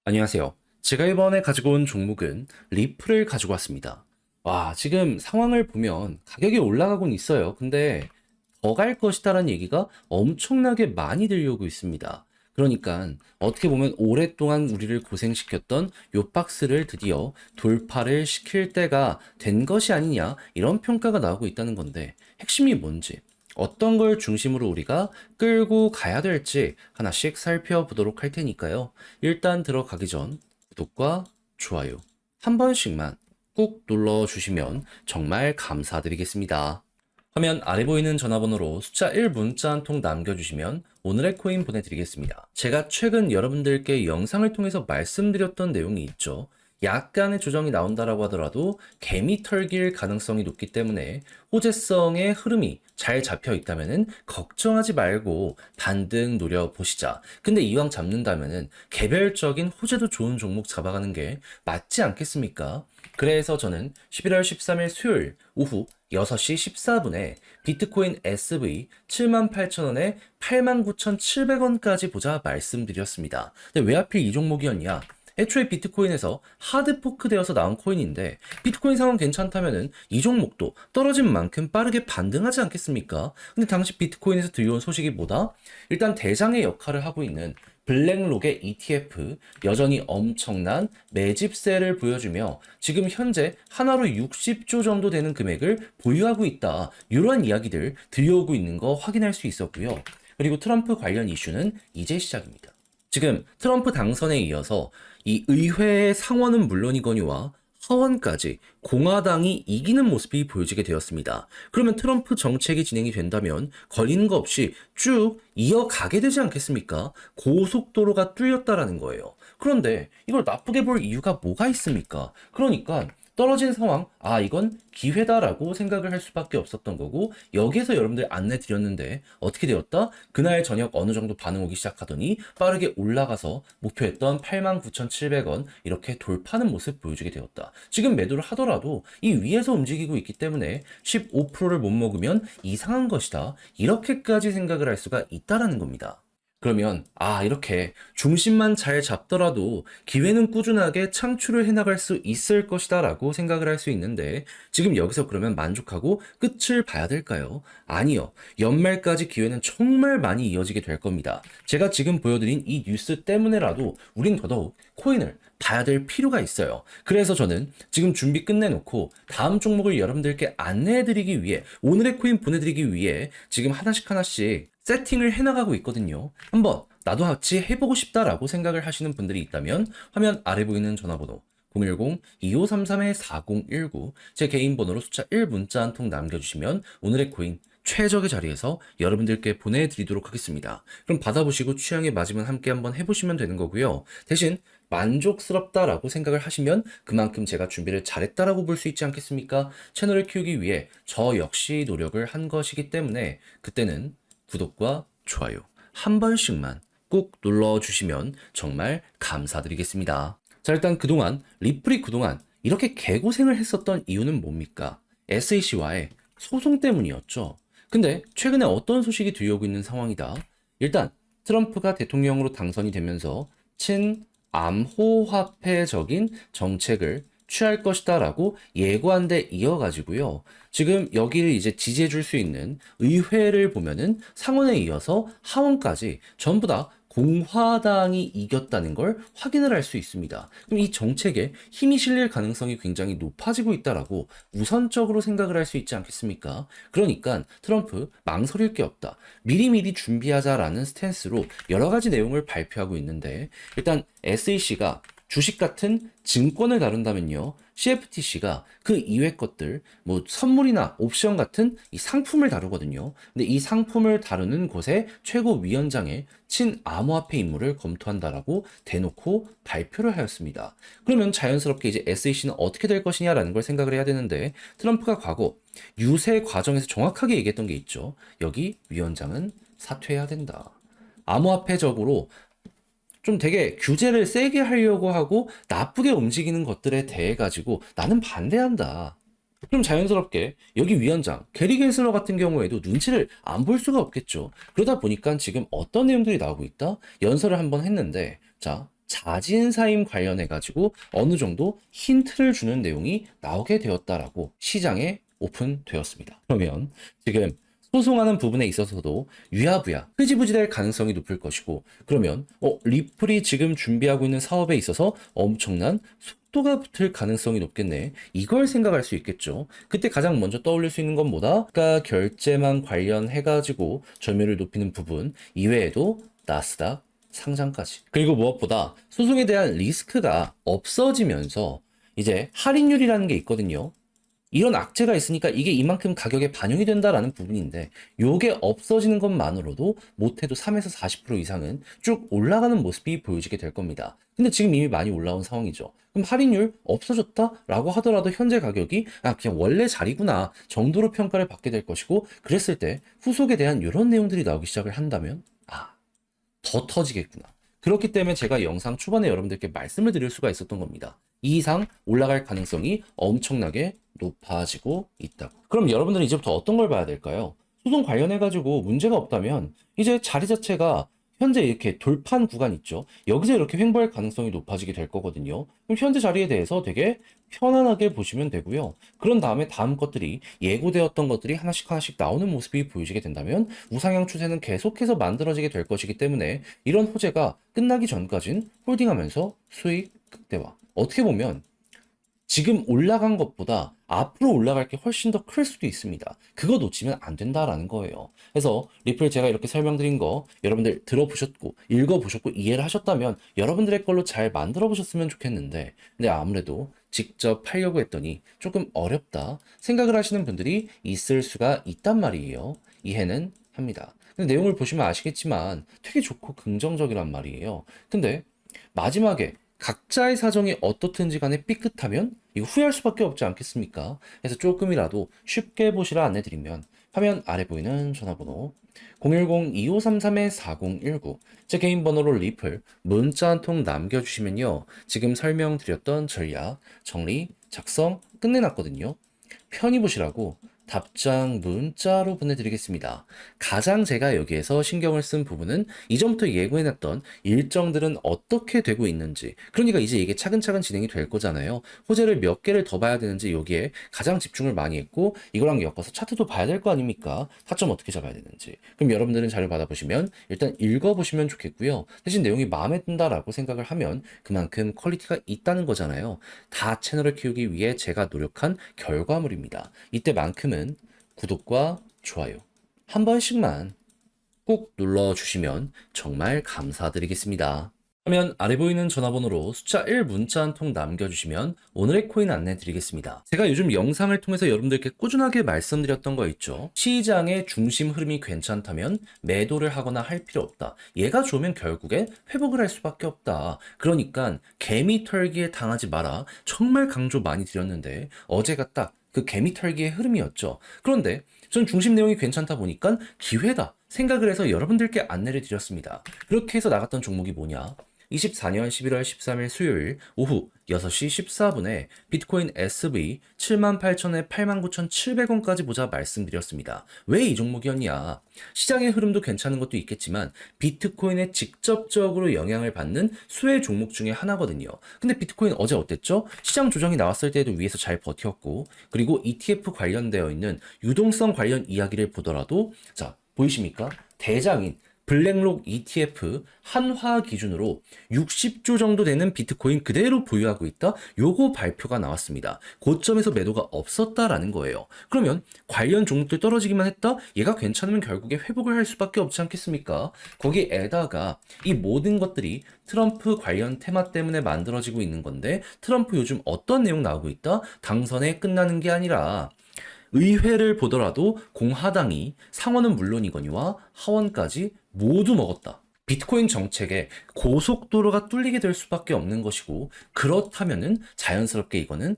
안녕하세요. 제가 이번에 가지고 온 종목은 리플을 가지고 왔습니다. 와, 지금 상황을 보면 가격이 올라가곤 있어요. 근데 더 갈 것이다라는 얘기가 엄청나게 많이 들려오고 있습니다. 그러니까 어떻게 보면 오랫동안 우리를 고생시켰던 요 박스를 드디어 돌파를 시킬 때가 된 것이 아니냐 이런 평가가 나오고 있다는 건데 핵심이 뭔지 어떤 걸 중심으로 우리가 끌고 가야 될지 하나씩 살펴보도록 할 테니까요. 일단 들어가기 전 구독과 좋아요 한 번씩만 꾹 눌러주시면 정말 감사드리겠습니다. 화면 아래 보이는 전화번호로 숫자 1 문자 한 통 남겨주시면 오늘의 코인 보내드리겠습니다. 제가 최근 여러분들께 영상을 통해서 말씀드렸던 내용이 있죠. 약간의 조정이 나온다라고 하더라도 개미 털길 가능성이 높기 때문에 호재성의 흐름이 잘 잡혀 있다면은 걱정하지 말고 반등 노려보시자. 근데 이왕 잡는다면은 개별적인 호재도 좋은 종목 잡아가는 게 맞지 않겠습니까? 그래서 저는 11월 13일 수요일 오후 6시 14분에 비트코인 SV 78,000원에 89,700원까지 보자 말씀드렸습니다. 근데 왜 하필 이 종목이었냐? 애초에 비트코인에서 하드포크 되어서 나온 코인인데 비트코인 상황 괜찮다면은 이 종목도 떨어진 만큼 빠르게 반등하지 않겠습니까? 근데 당시 비트코인에서 들려온 소식이 뭐다? 일단 대장의 역할을 하고 있는 블랙록의 ETF 여전히 엄청난 매집세를 보여주며 지금 현재 하나로 60조 정도 되는 금액을 보유하고 있다. 이러한 이야기들 들려오고 있는 거 확인할 수 있었고요. 그리고 트럼프 관련 이슈는 이제 시작입니다. 지금 트럼프 당선에 이어서 이 의회의 상원은 물론이거니와 하원까지 공화당이 이기는 모습이 보여지게 되었습니다. 그러면 트럼프 정책이 진행이 된다면 걸리는 거 없이 쭉 이어가게 되지 않겠습니까? 고속도로가 뚫렸다라는 거예요. 그런데 이걸 나쁘게 볼 이유가 뭐가 있습니까? 그러니까 떨어진 상황, 아, 이건 기회다라고 생각을 할 수밖에 없었던 거고, 여기에서 여러분들 안내 드렸는데, 어떻게 되었다? 그날 저녁 어느 정도 반응 오기 시작하더니, 빠르게 올라가서 목표했던 89,700원, 이렇게 돌파하는 모습 보여주게 되었다. 지금 매도를 하더라도, 이 위에서 움직이고 있기 때문에, 15%를 못 먹으면 이상한 것이다. 이렇게까지 생각을 할 수가 있다라는 겁니다. 그러면 이렇게 중심만 잘 잡더라도 기회는 꾸준하게 창출을 해나갈 수 있을 것이다 라고 생각을 할 수 있는데 지금 여기서 그러면 만족하고 끝을 봐야 될까요? 아니요. 연말까지 기회는 정말 많이 이어지게 될 겁니다. 제가 지금 보여드린 이 뉴스 때문에라도 우린 더더욱 코인을 봐야 될 필요가 있어요. 그래서 저는 지금 준비 끝내놓고 다음 종목을 여러분들께 안내해드리기 위해 오늘의 코인 보내드리기 위해 지금 하나씩 세팅을 해나가고 있거든요. 한번 나도 같이 해보고 싶다라고 생각을 하시는 분들이 있다면 화면 아래 보이는 전화번호 010-2533-4019 제 개인 번호로 숫자 1 문자 한 통 남겨주시면 오늘의 코인 최적의 자리에서 여러분들께 보내드리도록 하겠습니다. 그럼 받아보시고 취향에 맞으면 함께 한번 해보시면 되는 거고요. 대신 만족스럽다라고 생각을 하시면 그만큼 제가 준비를 잘했다라고 볼 수 있지 않겠습니까? 채널을 키우기 위해 저 역시 노력을 한 것이기 때문에 그때는 구독과 좋아요 한 번씩만 꾹 눌러주시면 정말 감사드리겠습니다. 자, 일단 리플이 그동안 이렇게 개고생을 했었던 이유는 뭡니까? SEC와의 소송 때문이었죠. 근데 최근에 어떤 소식이 들려오고 있는 상황이다. 일단 트럼프가 대통령으로 당선이 되면서 친암호화폐적인 정책을 취할 것이다라고 예고한 데 이어가지고요. 지금 여기를 이제 지지해 줄 수 있는 의회를 보면은 상원에 이어서 하원까지 전부 다 공화당이 이겼다는 걸 확인을 할 수 있습니다. 그럼 이 정책에 힘이 실릴 가능성이 굉장히 높아지고 있다라고 우선적으로 생각을 할 수 있지 않겠습니까? 그러니까 트럼프 망설일 게 없다. 미리미리 준비하자라는 스탠스로 여러 가지 내용을 발표하고 있는데 일단 SEC가 주식 같은 증권을 다룬다면요. CFTC가 그 이외 것들, 뭐 선물이나 옵션 같은 이 상품을 다루거든요. 근데 이 상품을 다루는 곳의 최고위원장의 친암호화폐 임무를 검토한다라고 대놓고 발표를 하였습니다. 그러면 자연스럽게 이제 SEC는 어떻게 될 것이냐라는 걸 생각을 해야 되는데 트럼프가 과거 유세 과정에서 정확하게 얘기했던 게 있죠. 여기 위원장은 사퇴해야 된다. 암호화폐적으로 좀 되게 규제를 세게 하려고 하고 나쁘게 움직이는 것들에 대해 가지고 나는 반대한다. 그럼 자연스럽게 여기 위원장 게리 겐슬러 같은 경우에도 눈치를 안 볼 수가 없겠죠. 그러다 보니까 지금 어떤 내용들이 나오고 있다? 연설을 한번 했는데 자, 자진사임 관련해가지고 어느 정도 힌트를 주는 내용이 나오게 되었다라고 시장에 오픈되었습니다. 그러면 지금 소송하는 부분에 있어서도 유야부야 흐지부지 될 가능성이 높을 것이고, 그러면 리플이 지금 준비하고 있는 사업에 있어서 엄청난 속도가 붙을 가능성이 높겠네, 이걸 생각할 수 있겠죠. 그때 가장 먼저 떠올릴 수 있는 건 뭐다? 가 결제만 관련해가지고 점유율을 높이는 부분 이외에도 나스닥 상장까지, 그리고 무엇보다 소송에 대한 리스크가 없어지면서 이제 할인율이라는 게 있거든요. 이런 악재가 있으니까 이게 이만큼 가격에 반영이 된다라는 부분인데, 요게 없어지는 것만으로도 못해도 3에서 40% 이상은 쭉 올라가는 모습이 보여지게 될 겁니다. 근데 지금 이미 많이 올라온 상황이죠. 그럼 할인율 없어졌다라고 하더라도 현재 가격이 그냥 원래 자리구나 정도로 평가를 받게 될 것이고, 그랬을 때 후속에 대한 이런 내용들이 나오기 시작을 한다면 더 터지겠구나. 그렇기 때문에 제가 영상 초반에 여러분들께 말씀을 드릴 수가 있었던 겁니다. 이 이상 올라갈 가능성이 엄청나게 높아지고 있다고. 그럼 여러분들은 이제부터 어떤 걸 봐야 될까요? 소송 관련해가지고 문제가 없다면 이제 자리 자체가 현재 이렇게 돌판 구간 있죠. 여기서 이렇게 횡보할 가능성이 높아지게 될 거거든요. 그럼 현재 자리에 대해서 되게 편안하게 보시면 되고요. 그런 다음에 다음 것들이 예고되었던 것들이 하나씩 하나씩 나오는 모습이 보여지게 된다면 우상향 추세는 계속해서 만들어지게 될 것이기 때문에 이런 호재가 끝나기 전까진 홀딩하면서 수익 극대화. 어떻게 보면 지금 올라간 것보다 앞으로 올라갈 게 훨씬 더 클 수도 있습니다. 그거 놓치면 안 된다라는 거예요. 그래서 리플 제가 이렇게 설명드린 거 여러분들 들어보셨고 읽어보셨고 이해를 하셨다면 여러분들의 걸로 잘 만들어 보셨으면 좋겠는데, 근데 아무래도 직접 팔려고 했더니 조금 어렵다 생각을 하시는 분들이 있을 수가 있단 말이에요. 이해는 합니다. 근데 내용을 보시면 아시겠지만 되게 좋고 긍정적이란 말이에요. 근데 마지막에 각자의 사정이 어떻든지 간에 삐끗하면 이거 후회할 수밖에 없지 않겠습니까? 그래서 조금이라도 쉽게 보시라 안내드리면 화면 아래 보이는 전화번호 010-2533-4019 제 개인 번호로 리플 문자 한 통 남겨주시면요, 지금 설명드렸던 전략 정리 작성 끝내놨거든요. 편히 보시라고 답장 문자로 보내드리겠습니다. 가장 제가 여기에서 신경을 쓴 부분은 이전부터 예고해놨던 일정들은 어떻게 되고 있는지, 그러니까 이제 이게 차근차근 진행이 될 거잖아요. 호재를 몇 개를 더 봐야 되는지 여기에 가장 집중을 많이 했고, 이거랑 엮어서 차트도 봐야 될 거 아닙니까? 타점 어떻게 잡아야 되는지. 그럼 여러분들은 자료 받아보시면 일단 읽어보시면 좋겠고요. 대신 내용이 마음에 든다라고 생각을 하면 그만큼 퀄리티가 있다는 거잖아요. 다 채널을 키우기 위해 제가 노력한 결과물입니다. 이때만큼은 구독과 좋아요 한 번씩만 꼭 눌러주시면 정말 감사드리겠습니다. 그러면 아래 보이는 전화번호로 숫자 1 문자 한 통 남겨주시면 오늘의 코인 안내 드리겠습니다. 제가 요즘 영상을 통해서 여러분들께 꾸준하게 말씀드렸던 거 있죠. 시장의 중심 흐름이 괜찮다면 매도를 하거나 할 필요 없다. 얘가 좋으면 결국엔 회복을 할 수밖에 없다. 그러니까 개미 털기에 당하지 마라. 정말 강조 많이 드렸는데 어제가 딱 그 개미 털기의 흐름이었죠. 그런데 전 중심 내용이 괜찮다 보니까 기회다 생각을 해서 여러분들께 안내를 드렸습니다. 그렇게 해서 나갔던 종목이 뭐냐? 24년 11월 13일 수요일 오후 6시 14분에 비트코인 SV 78,000에 89,700원까지 보자 말씀드렸습니다. 왜 이 종목이었냐? 시장의 흐름도 괜찮은 것도 있겠지만 비트코인에 직접적으로 영향을 받는 수혜 종목 중에 하나거든요. 근데 비트코인 어제 어땠죠? 시장 조정이 나왔을 때도 위에서 잘 버텼고, 그리고 ETF 관련되어 있는 유동성 관련 이야기를 보더라도 자, 보이십니까? 대장인 블랙록 ETF 한화 기준으로 60조 정도 되는 비트코인 그대로 보유하고 있다. 요거 발표가 나왔습니다. 고점에서 매도가 없었다라는 거예요. 그러면 관련 종목들 떨어지기만 했다? 얘가 괜찮으면 결국에 회복을 할 수밖에 없지 않겠습니까? 거기에다가 이 모든 것들이 트럼프 관련 테마 때문에 만들어지고 있는 건데, 트럼프 요즘 어떤 내용 나오고 있다? 당선에 끝나는 게 아니라 의회를 보더라도 공화당이 상원은 물론이거니와 하원까지 모두 먹었다. 비트코인 정책에 고속도로가 뚫리게 될 수밖에 없는 것이고, 그렇다면은 자연스럽게 이거는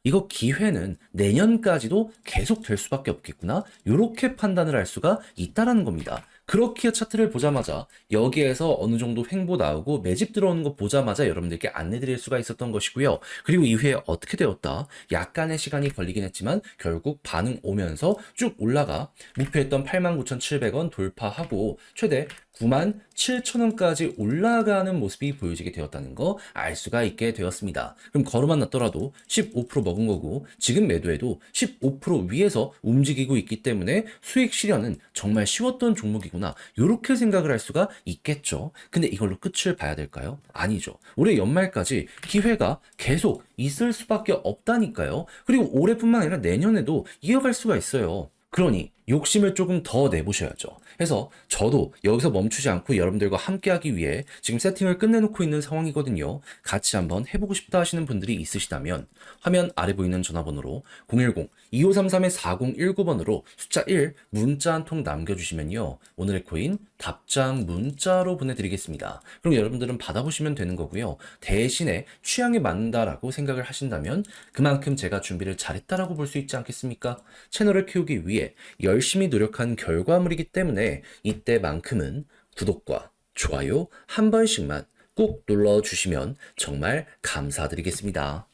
이거 기회는 내년까지도 계속 될 수밖에 없겠구나, 이렇게 판단을 할 수가 있다라는 겁니다. 그렇게 차트를 보자마자 여기에서 어느 정도 횡보 나오고 매집 들어오는 거 보자마자 여러분들께 안내 드릴 수가 있었던 것이고요. 그리고 이후에 어떻게 되었다? 약간의 시간이 걸리긴 했지만 결국 반응 오면서 쭉 올라가 목표했던 89,700원 돌파하고 최대 97,000원까지 올라가는 모습이 보여지게 되었다는 거 알 수가 있게 되었습니다. 그럼 걸어만 놨더라도 15% 먹은 거고 지금 매도해도 15% 위에서 움직이고 있기 때문에 수익 실현은 정말 쉬웠던 종목이구나. 이렇게 생각을 할 수가 있겠죠. 근데 이걸로 끝을 봐야 될까요? 아니죠. 올해 연말까지 기회가 계속 있을 수밖에 없다니까요. 그리고 올해뿐만 아니라 내년에도 이어갈 수가 있어요. 그러니 욕심을 조금 더 내보셔야죠. 그래서 저도 여기서 멈추지 않고 여러분들과 함께하기 위해 지금 세팅을 끝내놓고 있는 상황이거든요. 같이 한번 해보고 싶다 하시는 분들이 있으시다면 화면 아래 보이는 전화번호로 010-2533-4019번으로 숫자 1 문자 한 통 남겨주시면요. 오늘의 코인 답장 문자로 보내드리겠습니다. 그럼 여러분들은 받아보시면 되는 거고요. 대신에 취향에 맞는다라고 생각을 하신다면 그만큼 제가 준비를 잘했다라고 볼 수 있지 않겠습니까? 채널을 키우기 위해 열심히 노력한 결과물이기 때문에 이때만큼은 구독과 좋아요 한 번씩만 꼭 눌러주시면 정말 감사드리겠습니다.